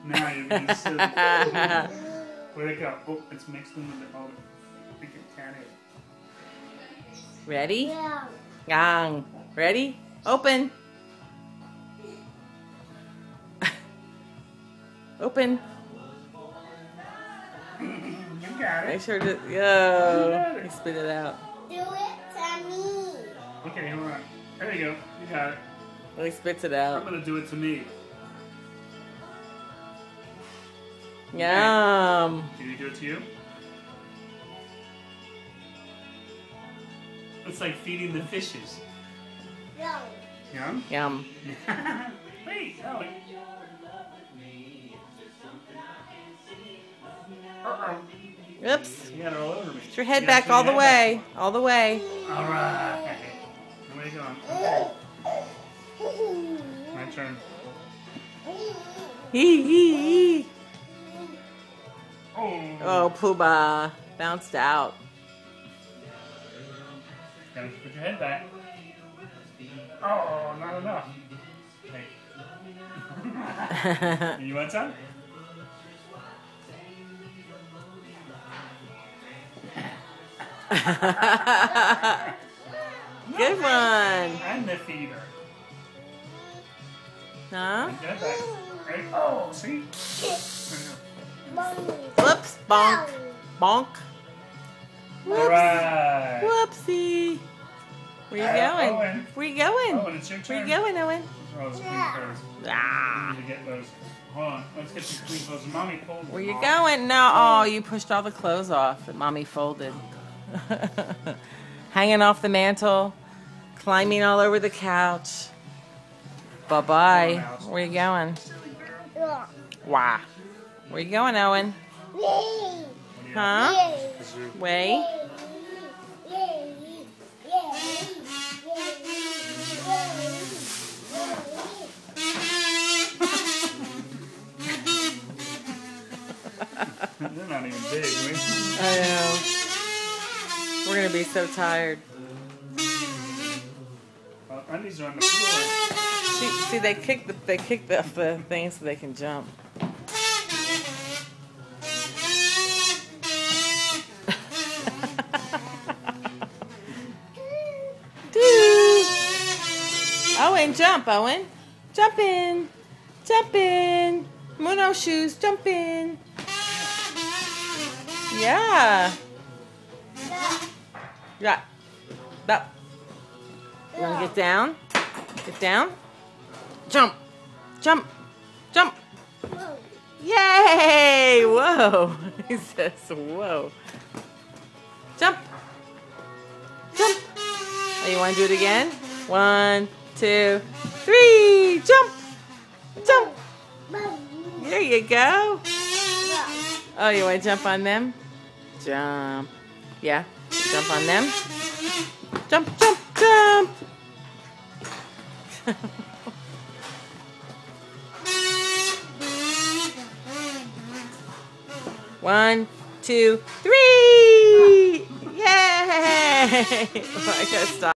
Now you're being silly. Where'd it go? Oh, it's mixed in with the oh, I think it can it. Ready? Yeah. Yang. Ready? Open. Open. You got Make it. sure to. Yo. He spit it out. Do it to me. Okay, hold on. There you go. You got it. Well, he spits it I'm out. gonna do it to me. Yum. Can you do it to you? It's like feeding the fishes. No. Yum? Yum. Wait, no. Uh-oh. Oops. You got it all over me. Put your head You back gotta all put the your head way. All the way. back. All right. Where you going? Okay. My turn. Hee hee hee. Oh. Oh, Pooba. Bounced out. Gotta put your head back. Oh, not enough. Hey. You want some? Good one. I'm the feeder. Huh? Get back. Right? Oh, see? Whoops. Bonk. Bonk. All right. Whoopsie. Where you Owen. going? Where you going? Oh, and it's your Where turn. you going, Owen? Oh, it's clean clothes. Ah. I need to get those. Hold on. Let's get some clean clothes. Mommy pulled them Where you off. going? No. Oh, you pushed all the clothes off that Mommy folded. Hanging off the mantle. Climbing all over the couch. Bye-bye. Where you going? Wow. Where you going, Owen? Huh? Way? They're not even big, right? I know. We're gonna be so tired. Well, undies are on the floor. See, they kick the thing so they can jump. Owen, jump, Owen. Jump in. Jump in. Muno shoes, jump in. Yeah. Yeah. Up. You want to get down? Get down. Jump. Jump. Jump. Yay! Whoa. He says, whoa. Jump. Jump. Oh, you want to do it again? 1, 2, 3. Jump. Jump. There you go. Oh, you want to jump on them? Jump. Yeah. Jump on them. Jump, jump, jump. One, 2, 3. Yay! I gotta stop.